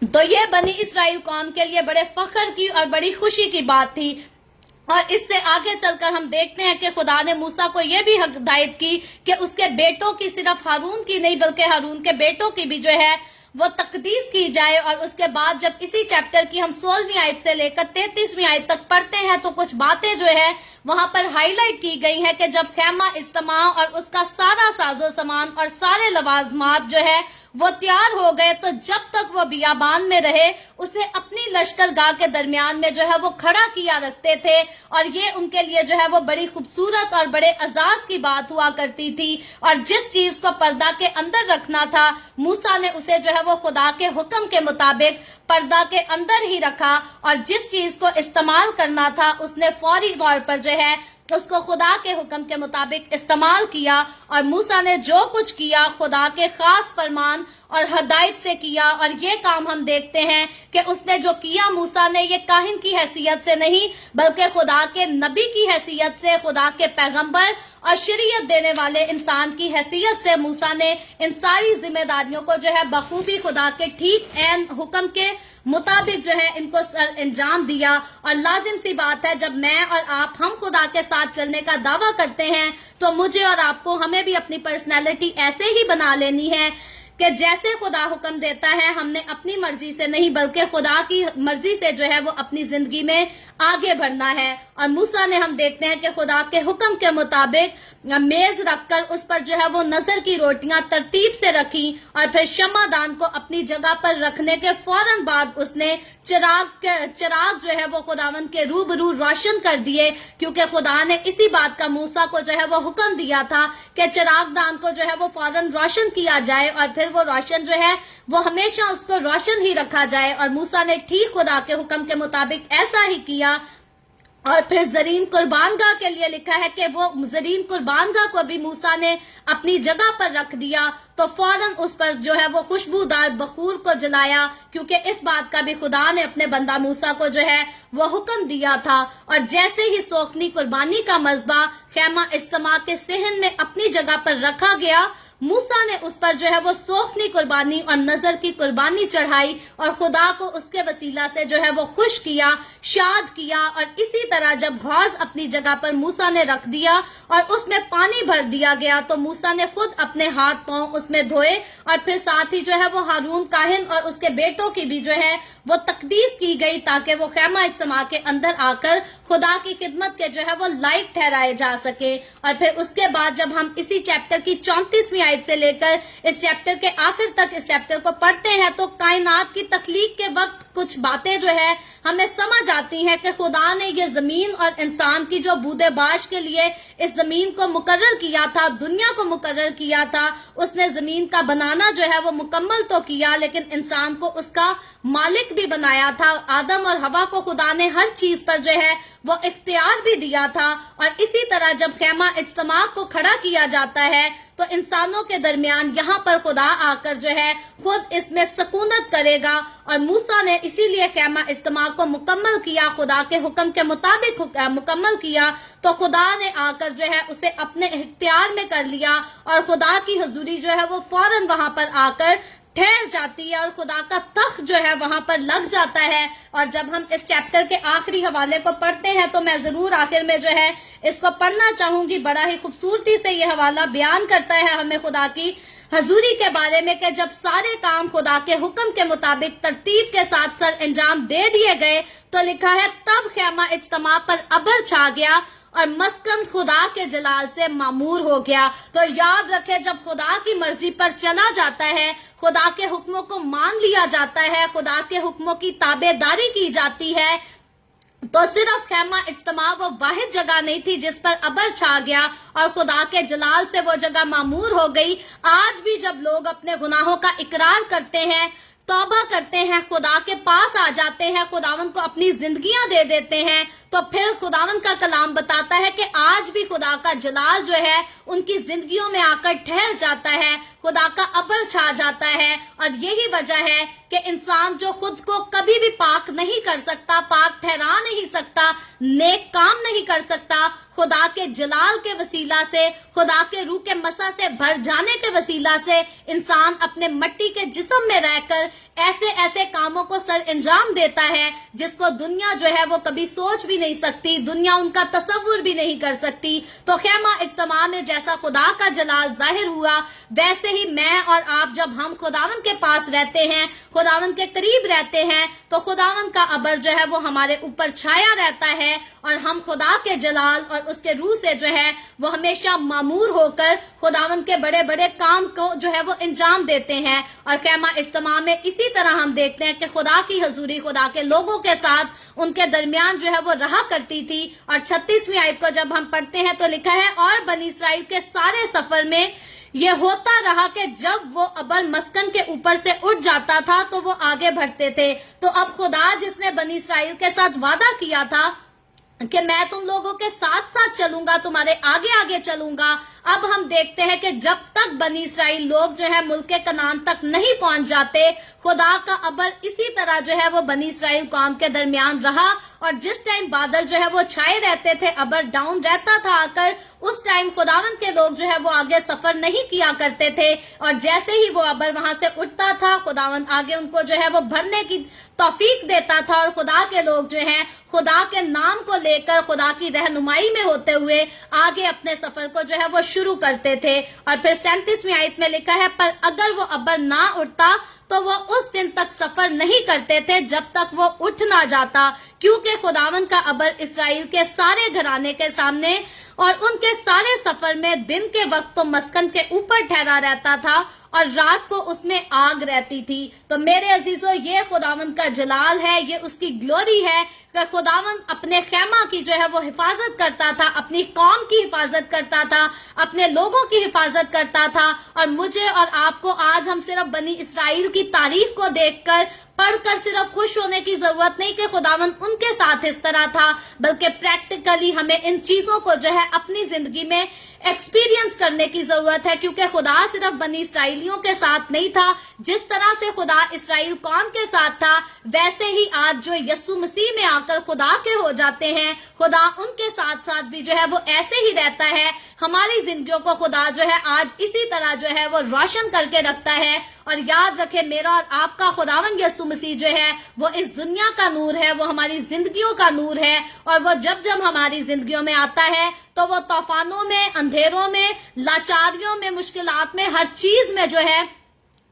[SPEAKER 1] तो ये बनी इसराइल कौम के लिए बड़े फख्र की और बड़ी खुशी की बात थी। और इससे आगे चलकर हम देखते हैं कि खुदा ने मूसा को यह भी हिदायत की कि उसके बेटों की, सिर्फ हारून की नहीं बल्कि हारून के बेटों की भी जो है वो तकदीस की जाए। और उसके बाद जब इसी चैप्टर की हम 16वीं आयत से लेकर 33वीं आयत तक पढ़ते हैं तो कुछ बातें जो है वहां पर हाईलाइट की गई है कि जब खैमा इज्तिमा और उसका सारा साजो सामान और सारे लवाजमात जो है वो तैयार हो गए, तो जब तक वो बियाबान में रहे उसे अपनी लश्करगाह के दरमियान में जो है वो खड़ा किया रखते थे। और ये उनके लिए जो है वो बड़ी खूबसूरत और बड़े एजाज की बात हुआ करती थी। और जिस चीज को पर्दा के अंदर रखना था, मूसा ने उसे जो है वो खुदा के हुक्म के मुताबिक पर्दा के अंदर ही रखा। और जिस चीज को इस्तेमाल करना था उसने फौरी तौर पर जो है उसको खुदा के हुक्म के मुताबिक इस्तेमाल किया। और मूसा ने जो कुछ किया खुदा के खास फरमान اور ہدایت سے کیا، اور یہ کام ہم دیکھتے ہیں کہ اس نے جو کیا موسیٰ نے یہ کاہن کی حیثیت سے نہیں بلکہ خدا کے نبی کی حیثیت سے، خدا کے پیغمبر اور شریعت دینے والے انسان کی حیثیت سے موسیٰ نے ان ساری ذمہ داریوں کو جو ہے بخوبی خدا کے ٹھیک عین حکم کے مطابق جو ہے ان کو سر انجام دیا۔ اور لازم سی بات ہے جب میں اور آپ ہم خدا کے ساتھ چلنے کا دعویٰ کرتے ہیں تو مجھے اور آپ کو ہمیں بھی اپنی پرسنالٹی ایسے ہی بنا لینی ہے کہ جیسے خدا حکم دیتا ہے ہم نے اپنی مرضی سے نہیں بلکہ خدا کی مرضی سے جو ہے وہ اپنی زندگی میں آگے بڑھنا ہے۔ اور موسیٰ نے ہم دیکھتے ہیں کہ خدا کے حکم کے مطابق میز رکھ کر اس پر جو ہے وہ نظر کی روٹیاں ترتیب سے رکھی، اور پھر شمع دان کو اپنی جگہ پر رکھنے کے فوراً بعد اس نے چراغ جو ہے وہ خداوند کے روبرو روشن کر دیے، کیونکہ خدا نے اسی بات کا موسیٰ کو جو ہے وہ حکم دیا تھا کہ چراغ دان کو جو ہے وہ فوراً روشن کیا جائے، اور پھر وہ روشن جو ہے وہ ہمیشہ اس کو روشن ہی رکھا جائے۔ اور موسیٰ نے ٹھیک خدا کے حکم کے مطابق ایسا ہی کیا۔ اور پھر زرین قربان گاہ کے لیے لکھا ہے کہ وہ زرین قربان گاہ کو بھی موسیٰ نے اپنی جگہ پر رکھ دیا، تو فوراً اس پر جو ہے وہ خوشبودار بخور کو جلایا، کیونکہ اس بات کا بھی خدا نے اپنے بندہ موسیٰ کو جو ہے وہ حکم دیا تھا۔ اور جیسے ہی سوکھنی قربانی کا مذبح خیمہ اجتماع کے صحن میں اپنی جگہ پر رکھا گیا، موسیٰ نے اس پر جو ہے وہ سوکھنی قربانی اور نظر کی قربانی چڑھائی، اور خدا کو اس کے وسیلہ سے جو ہے وہ خوش کیا، شاد کیا۔ اور اسی طرح جب حوض اپنی جگہ پر موسیٰ نے رکھ دیا اور اس میں پانی بھر دیا گیا تو موسیٰ نے خود اپنے ہاتھ پاؤں اس میں دھوئے، اور پھر ساتھ ہی جو ہے وہ ہارون کاہن اور اس کے بیٹوں کی بھی جو ہے وہ تقدیس کی گئی تاکہ وہ خیمہ اجتماع کے اندر آ کر خدا کی خدمت کے جو ہے وہ لائق ٹھہرائے جا سکے۔ اور پھر اس کے بعد جب ہم اسی چیپٹر کی 34ویں آیت سے لے کر اس چیپٹر کے آخر تک اس چیپٹر کو پڑھتے ہیں تو کائنات کی تخلیق کے وقت کچھ باتیں جو ہے ہمیں سمجھ آتی ہیں کہ خدا نے یہ زمین اور انسان کی جو بود باش کے لیے اس زمین کو مقرر کیا تھا، دنیا کو مقرر کیا تھا، اس نے زمین کا بنانا جو ہے وہ مکمل تو کیا، لیکن انسان کو اس کا مالک بھی بنایا تھا۔ آدم اور حوا کو خدا نے ہر چیز پر جو ہے وہ اختیار بھی دیا تھا۔ اور اسی طرح جب خیمہ اجتماع کو کھڑا کیا جاتا ہے تو انسانوں کے درمیان یہاں پر خدا آ کر جو ہے خود اس میں سکونت کرے گا۔ اور موسیٰ نے اسی لیے خیمہ اجتماع کو مکمل کیا، خدا کے حکم کے مطابق مکمل کیا، تو خدا نے آ کر جو ہے اسے اپنے اختیار میں کر لیا، اور خدا کی حضوری جو ہے وہ فوراً وہاں پر آ کر ٹھہر جاتی ہے، اور خدا کا تخت جو ہے وہاں پر لگ جاتا ہے۔ اور جب ہم اس چیپٹر کے آخری حوالے کو پڑھتے ہیں تو میں ضرور آخر میں جو ہے اس کو پڑھنا چاہوں گی۔ بڑا ہی خوبصورتی سے یہ حوالہ بیان کرتا ہے ہمیں خدا کی حضوری کے بارے میں کہ جب سارے کام خدا کے حکم کے مطابق ترتیب کے ساتھ سر انجام دے دیے گئے تو لکھا ہے تب خیمہ اجتماع پر ابر چھا گیا اور مسکن خدا کے جلال سے معمور ہو گیا۔ تو یاد رکھے جب خدا کی مرضی پر چلا جاتا ہے، خدا کے حکموں کو مان لیا جاتا ہے، خدا کے حکموں کی تابع داری کی جاتی ہے، تو صرف خیمہ اجتماع وہ واحد جگہ نہیں تھی جس پر ابر چھا گیا اور خدا کے جلال سے وہ جگہ معمور ہو گئی۔ آج بھی جب لوگ اپنے گناہوں کا اقرار کرتے ہیں، توبہ کرتے ہیں، خدا کے پاس آ جاتے ہیں، خداوند کو اپنی زندگیاں دے دیتے ہیں، تو پھر خداوند کا کلام بتاتا ہے کہ آج بھی خدا کا جلال جو ہے ان کی زندگیوں میں آ کر ٹھہر جاتا ہے، خدا کا ابر چھا جاتا ہے۔ اور یہی وجہ ہے کہ انسان جو خود کو کبھی بھی پاک نہیں کر سکتا، پاک ٹھہرا نہیں سکتا، نیک کام نہیں کر سکتا، خدا کے جلال کے وسیلہ سے، خدا کے روح کے مسح سے بھر جانے کے وسیلہ سے انسان اپنے مٹی کے جسم میں رہ کر ایسے کاموں کو سر انجام دیتا ہے جس کو دنیا جو ہے وہ کبھی سوچ بھی نہیں سکتی، دنیا ان کا تصور بھی نہیں کر سکتی۔ تو خیمہ اجتماع میں جیسا خدا کا جلال ظاہر ہوا، ویسے ہی میں اور آپ جب ہم خداوند کے پاس رہتے ہیں، خداوند کے قریب رہتے ہیں، تو خداوند کا ابر جو ہے وہ ہمارے اوپر چھایا رہتا ہے، اور ہم خدا کے جلال اور اس کے روح سے جو ہے وہ ہمیشہ معمور ہو کر خداوند کے بڑے بڑے کام کو جو ہے وہ انجام دیتے ہیں۔ اور خیمہ اجتماع میں اسی طرح ہم دیکھتے ہیں کہ خدا کی حضوری خدا کے لوگوں کے ساتھ ان کے درمیان جو ہے وہ رہا کرتی تھی۔ اور 36ویں آیت کو جب ہم پڑھتے ہیں تو لکھا ہے اور بنی اسرائیل کے سارے سفر میں یہ ہوتا رہا کہ جب وہ ابر مسکن کے اوپر سے اٹھ جاتا تھا تو وہ آگے بڑھتے تھے۔ تو اب خدا جس نے بنی اسرائیل کے ساتھ وعدہ کیا تھا कि मैं तुम लोगों के साथ साथ चलूंगा, तुम्हारे आगे आगे चलूंगा। अब हम देखते हैं कि जब तक बनी इसराइल लोग जो है मुल्क कनान तक नहीं पहुंच जाते, खुदा का अबर इसी तरह जो है वो बनी इसराइल कौम के दरमियान रहा। और जिस टाइम बादल जो है वो छाए रहते थे, अबर डाउन रहता था आकर, उस टाइम खुदावंद के लोग जो है वो आगे सफर नहीं किया करते थे। और जैसे ही वो अबर वहां से उठता था, खुदावंद आगे उनको जो है वो भरने की तौफीक देता था। और खुदा के लोग जो है खुदा के नाम को लेकर खुदा की रहनुमाई में होते हुए आगे अपने सफर को जो है वो शुरू करते थे। और फिर 37वीं आयत में लिखा है, पर अगर वो अबर ना उठता तो वो उस दिन तक सफर नहीं करते थे जब तक वो उठ ना जाता, क्योंकि खुदावंद का अबर इसराइल के सारे घराने के सामने और उनके सारे सफर में दिन के वक्त तो मस्कन के ऊपर ठहरा रहता था और रात को उसमें आग रहती थी। तो मेरे अजीजों, ये खुदावंद का जलाल है, ये उसकी ग्लोरी है कि खुदावंद अपने खेमा की जो है वो हिफाजत करता था, अपनी कौम की हिफाजत करता था, अपने लोगों की हिफाजत करता था। और मुझे और आपको आज हम सिर्फ बनी इसराइल की तारीख को देखकर पढ़कर सिर्फ खुश होने की जरूरत नहीं कि खुदावंद उनके साथ इस तरह था, बल्कि प्रैक्टिकली हमें इन चीजों को जो है अपनी जिंदगी में एक्सपीरियंस करने की जरूरत है। क्योंकि खुदा सिर्फ बनी इसराइलियों के साथ नहीं था, जिस तरह से खुदा इसराइल कौम के साथ था, वैसे ही आज जो यीशु मसीह में आकर खुदा के हो जाते हैं, खुदा उनके साथ साथ भी जो है वो ऐसे ही रहता है। हमारी जिंदगियों को खुदा जो है आज इसी तरह जो है वो रोशन करके रखता है। और याद रखे, मेरा और आपका खुदावंद यीशु मसीह जो है वो इस दुनिया का नूर है, वो हमारी जिंदगियों का नूर है। और वो जब जब हमारी जिंदगियों में आता है तो वो तूफानों में, अंधेरों में, लाचारियों में, मुश्किलात में, हर चीज में जो है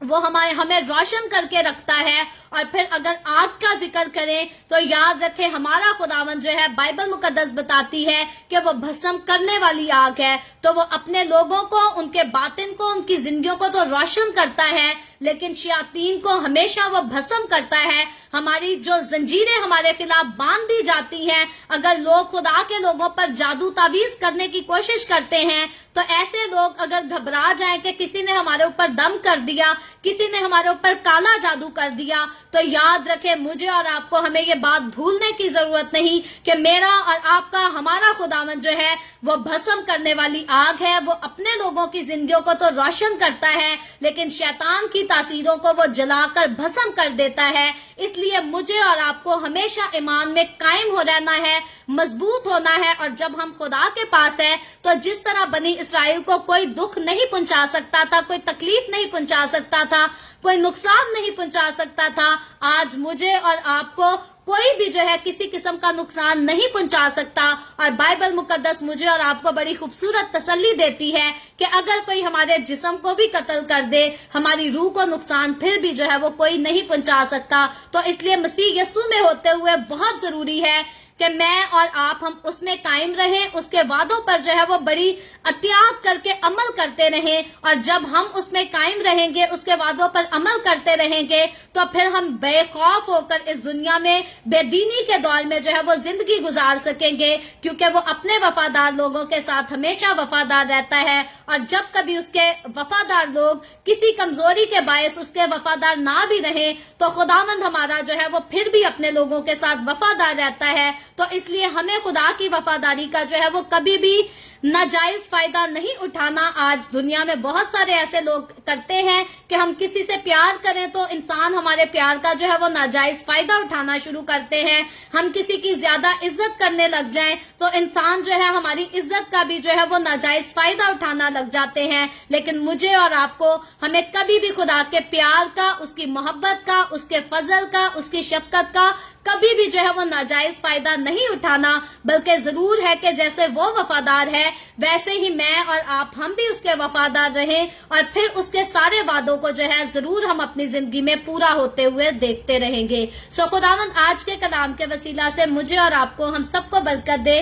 [SPEAKER 1] वो हमें रोशन करके रखता है। और फिर अगर आग का जिक्र करें तो याद रखें, हमारा खुदावंद जो है बाइबल मुकद्दस बताती है कि वो भस्म करने वाली आग है। तो वो अपने लोगों को, उनके बातिन को, उनकी जिंदगियों को तो रोशन करता है, लेकिन शयातीन को हमेशा वो भस्म करता है। हमारी जो जंजीरें हमारे खिलाफ बांध दी जाती हैं, अगर लोग खुदा के लोगों पर जादू तावीज करने की कोशिश करते हैं, तो ऐसे लोग अगर घबरा जाएं कि किसी ने हमारे ऊपर दम कर दिया, किसी ने हमारे ऊपर काला जादू कर दिया, तो याद रखें, मुझे और आपको हमें ये बात भूलने की जरूरत नहीं कि मेरा और आपका, हमारा खुदावंद जो है वो भस्म करने वाली आग है। वो अपने लोगों की जिंदगियों को तो रोशन करता है, लेकिन शैतान की तासीरों को वो जलाकर भस्म कर देता है। इसलिए मुझे और आपको हमेशा ईमान में कायम हो रहना है, मजबूत होना है। और जब हम खुदा के पास है, तो जिस तरह बनी इसराइल को कोई दुख नहीं पहुंचा सकता था, कोई तकलीफ नहीं पहुंचा सकता था, कोई नुकसान नहीं पहुंचा सकता था, आज मुझे और आपको कोई भी जो है किसी किस्म का नुकसान नहीं पहुंचा सकता। और बाइबल मुकद्दस मुझे और आपको बड़ी खूबसूरत तसल्ली देती है कि अगर कोई हमारे जिस्म को भी कत्ल कर दे, हमारी रूह को नुकसान फिर भी जो है वो कोई नहीं पहुंचा सकता। तो इसलिए मसीह यीशु में होते हुए बहुत जरूरी है कि मैं और आप हम उसमें कायम रहें, उसके वादों पर जो है वो बड़ी एहतियात करके अमल करते रहें। और जब हम उसमें कायम रहेंगे, उसके वादों पर अमल करते रहेंगे, तो फिर हम बेखौफ होकर इस दुनिया में बेदीनी के दौर में जो है वो जिंदगी गुजार सकेंगे, क्योंकि वो अपने वफादार लोगों के साथ हमेशा वफादार रहता है। और जब कभी उसके वफादार लोग किसी कमजोरी के बायस उसके वफादार ना भी रहे, तो खुदावंद हमारा जो है वो फिर भी अपने लोगों के साथ वफादार रहता है। तो इसलिए हमें खुदा की वफादारी का जो है वो कभी भी नाजायज फायदा नहीं उठाना। आज दुनिया में बहुत सारे ऐसे लोग करते हैं कि हम किसी से प्यार करें तो इंसान हमारे प्यार का जो है वो नाजायज फायदा उठाना शुरू करते हैं। हम किसी की ज्यादा इज्जत करने लग जाएं तो इंसान जो है हमारी इज्जत का भी जो है वो नाजायज फायदा उठाना लग जाते हैं। लेकिन मुझे और आपको हमें कभी भी खुदा के प्यार का, उसकी मोहब्बत का, उसके फजल का, उसकी शफकत का कभी भी जो है वो नाजायज फायदा नहीं उठाना, बल्कि जरूर है कि जैसे वो वफादार है वैसे ही मैं और आप, हम भी उसके वफादार रहें। और फिर उसके सारे वादों को जो है जरूर हम अपनी जिंदगी में पूरा होते हुए देखते रहेंगे। सो खुदावंद आज के कलाम के वसीला से मुझे और आपको, हम सबको बरकत दे।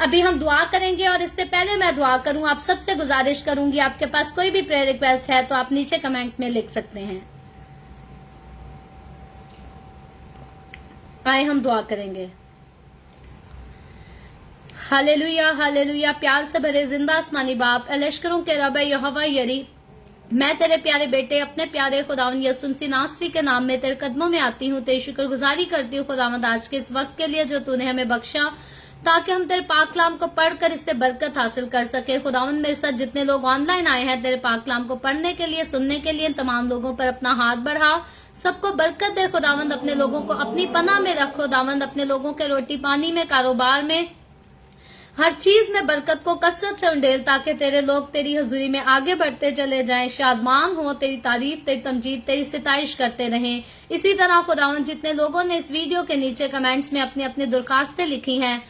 [SPEAKER 1] अभी हम दुआ करेंगे, और इससे पहले मैं दुआ करूं, आप सबसे गुजारिश करूंगी, आपके पास कोई भी प्रेयर रिक्वेस्ट है तो आप नीचे कमेंट में लिख सकते हैं। आए हम दुआ करेंगे। Hallelujah, hallelujah. प्यार से भरे जिंदा आसमानी बाप, लश्करों के रब यहोवा यरी, मैं तेरे प्यारे बेटे अपने प्यारे खुदावंद यीशु मसीह नासरी के नाम में तेरे कदमों में आती हूँ। तेरी शुक्रगुजारी करती हूँ खुदावंद आज के इस वक्त के लिए जो तूने हमें बख्शा। ताकि हम तेरे पाक कलाम को पढ़कर इससे बरकत हासिल कर सके। खुदावंद मेरे साथ जितने लोग ऑनलाइन आए हैं तेरे पाक कलाम को पढ़ने के लिए, सुनने के लिए, तमाम लोगों पर अपना हाथ बढ़ा, सबको बरकत दे खुदावंद। अपने लोगों को अपनी पनाह में रख खुदावंद। अपने लोगों के रोटी पानी में, कारोबार में, हर चीज में बरकत को कसरत से उंडेल, ताकि तेरे लोग तेरी हजूरी में आगे बढ़ते चले जाएं, शादमान हो, तेरी तारीफ, तेरी तमजीद, तेरी सिताइश करते रहें। इसी तरह खुदावंद जितने लोगों ने इस वीडियो के नीचे कमेंट्स में अपनी अपनी दरखास्तें लिखी हैं,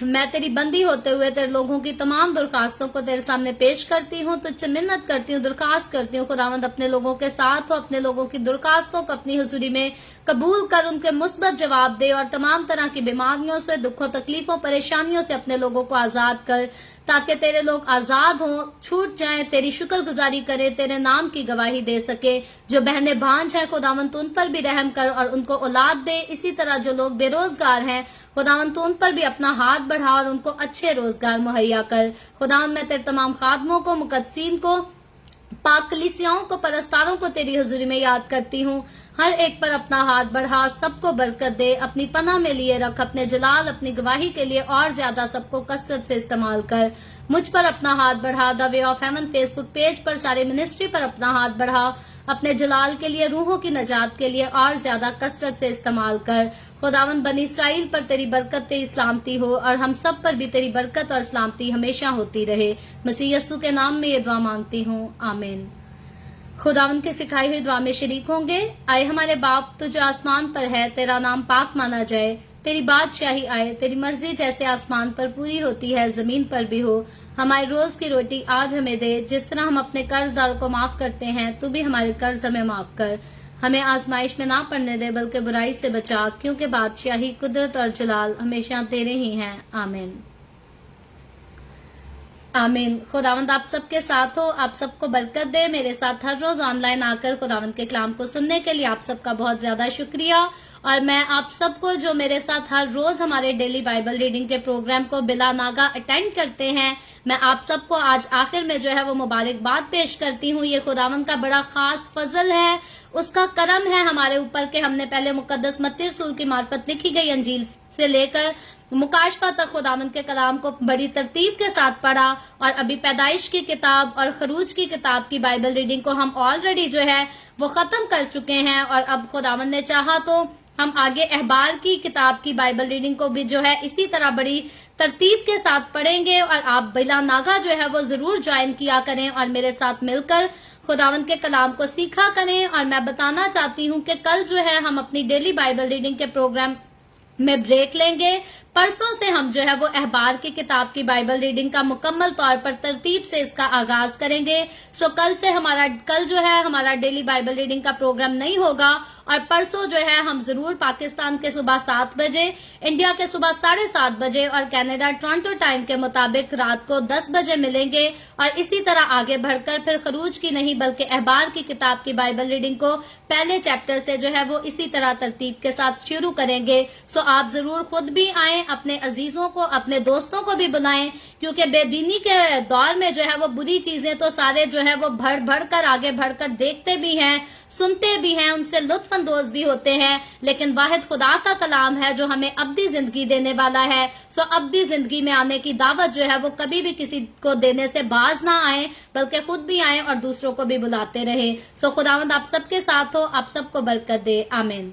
[SPEAKER 1] मैं तेरी बंदी होते हुए तेरे लोगों की तमाम दरखास्तों को तेरे सामने पेश करती हूँ, तुझसे मिन्नत करती हूँ, दरखास्त करती हूँ खुदावंद अपने लोगों के साथ हो, अपने लोगों की दरखास्तों को अपनी हुजूरी में कबूल कर, उनके मुस्बत जवाब दे और तमाम तरह की बीमारियों से, दुखों, तकलीफों, परेशानियों से अपने लोगों को आजाद कर, ताकि तेरे लोग आजाद हों, छूट जाएं, तेरी शुक्रगुजारी करें, तेरे नाम की गवाही दे सके। जो बहनें भांज हैं खुदावंद उन पर भी रहम कर और उनको औलाद दे। इसी तरह जो लोग बेरोजगार हैं खुदावंद उन पर भी अपना हाथ बढ़ा और उनको अच्छे रोजगार मुहैया कर। खुदावंद मैं तेरे तमाम खादमों को, मुकद्दसीन को, पाक कलीसियाओं को, परस्तारों को तेरी हुजूरी में याद करती हूँ। हर एक पर अपना हाथ बढ़ा, सबको बरकत दे, अपनी पनाह में लिए रख, अपने जलाल, अपनी गवाही के लिए और ज्यादा सबको कसरत से इस्तेमाल कर। मुझ पर अपना हाथ बढ़ा, the way of haven Facebook page पर सारे मिनिस्ट्री पर अपना हाथ बढ़ा, अपने जलाल के लिए, रूहों की नजात के लिए और ज्यादा कसरत से इस्तेमाल कर। खुदावंद बनी इसराइल पर तेरी बरकत, तेरी सलामती हो और हम सब पर भी तेरी बरकत और सलामती हमेशा होती रहे। मसीह यस्सु के नाम में ये दुआ मांगती हूँ, आमीन। खुदावंद के सिखाई हुई दुआ में शरीक होंगे। आए हमारे बाप तू जो आसमान पर है, तेरा नाम पाक माना जाए, तेरी बादशाही आए, तेरी मर्जी जैसे आसमान पर पूरी होती है जमीन पर भी हो। हमारे रोज की रोटी आज हमें दे, जिस तरह हम अपने कर्जदारों को माफ करते हैं तू भी हमारे कर्ज हमें माफ कर। हमें आजमाइश में ना पड़ने दे बल्कि बुराई से बचा, क्योंकि बादशाही, कुदरत और जलाल हमेशा तेरे ही हैं, आमीन आमीन। खुदावंद आप सबके साथ हो, आप सबको बरकत दे। मेरे साथ हर रोज ऑनलाइन आकर खुदावंद के कलाम को सुनने के लिए आप सबका बहुत ज्यादा शुक्रिया। और मैं आप सबको जो मेरे साथ हर रोज हमारे डेली बाइबल रीडिंग के प्रोग्राम को बिला नागा अटेंड करते हैं, मैं आप सबको आज आखिर में जो है वो मुबारकबाद पेश करती हूँ। ये खुदावंद का बड़ा खास फजल है, उसका करम है हमारे ऊपर कि हमने पहले मुकद्दस मत्ती रसूल की मार्फत लिखी गई अंजील से लेकर मुकाशफा तक खुदावंद के कलाम को बड़ी तरतीब के साथ पढ़ा। और अभी पैदाइश की किताब और खरूज की किताब की बाइबल रीडिंग को हम ऑलरेडी जो है वो खत्म कर चुके हैं, और अब खुदावंद ने चाहा तो हम आगे अहबार की किताब की बाइबल रीडिंग को भी जो है इसी तरह बड़ी तरतीब के साथ पढ़ेंगे। और आप बिला नागा जो है वो जरूर ज्वाइन किया करें और मेरे साथ मिलकर खुदावंद के कलाम को सीखा करें। और मैं बताना चाहती हूँ कि कल जो है हम अपनी डेली बाइबल रीडिंग के प्रोग्राम में ब्रेक लेंगे। परसों से हम जो है वो अहबार की किताब की बाइबल रीडिंग का मुकम्मल तौर पर तरतीब से इसका आगाज करेंगे। सो कल जो है हमारा डेली बाइबल रीडिंग का प्रोग्राम नहीं होगा, और परसों जो है हम जरूर पाकिस्तान के सुबह 7 बजे, इंडिया के सुबह 7:30 बजे और कनाडा टोरंटो टाइम के मुताबिक रात को 10 बजे मिलेंगे। और इसी तरह आगे बढ़कर फिर खरूज की नहीं बल्कि अहबार की किताब की बाइबल रीडिंग को पहले चैप्टर से जो है वो इसी तरह तरतीब के साथ शुरू करेंगे। सो आप जरूर खुद भी आएं, अपने अजीजों को, अपने दोस्तों को भी बुलाएं, क्योंकि बेदीनी के दौर में जो है वो बुरी चीजें तो सारे जो है वो बढ़ कर आगे बढ़कर देखते भी हैं, सुनते भी हैं, उनसे लुत्फ अंदोज भी होते हैं, लेकिन वाहिद खुदा का कलाम है जो हमें अब्दी जिंदगी देने वाला है। सो अब्दी जिंदगी में आने की दावत जो है वो कभी भी किसी को देने से बाज ना आए, बल्कि खुद भी आए और दूसरों को भी बुलाते रहे। सो खुदावंद आप सबके साथ हो, आप सबको बरकत दे, आमीन।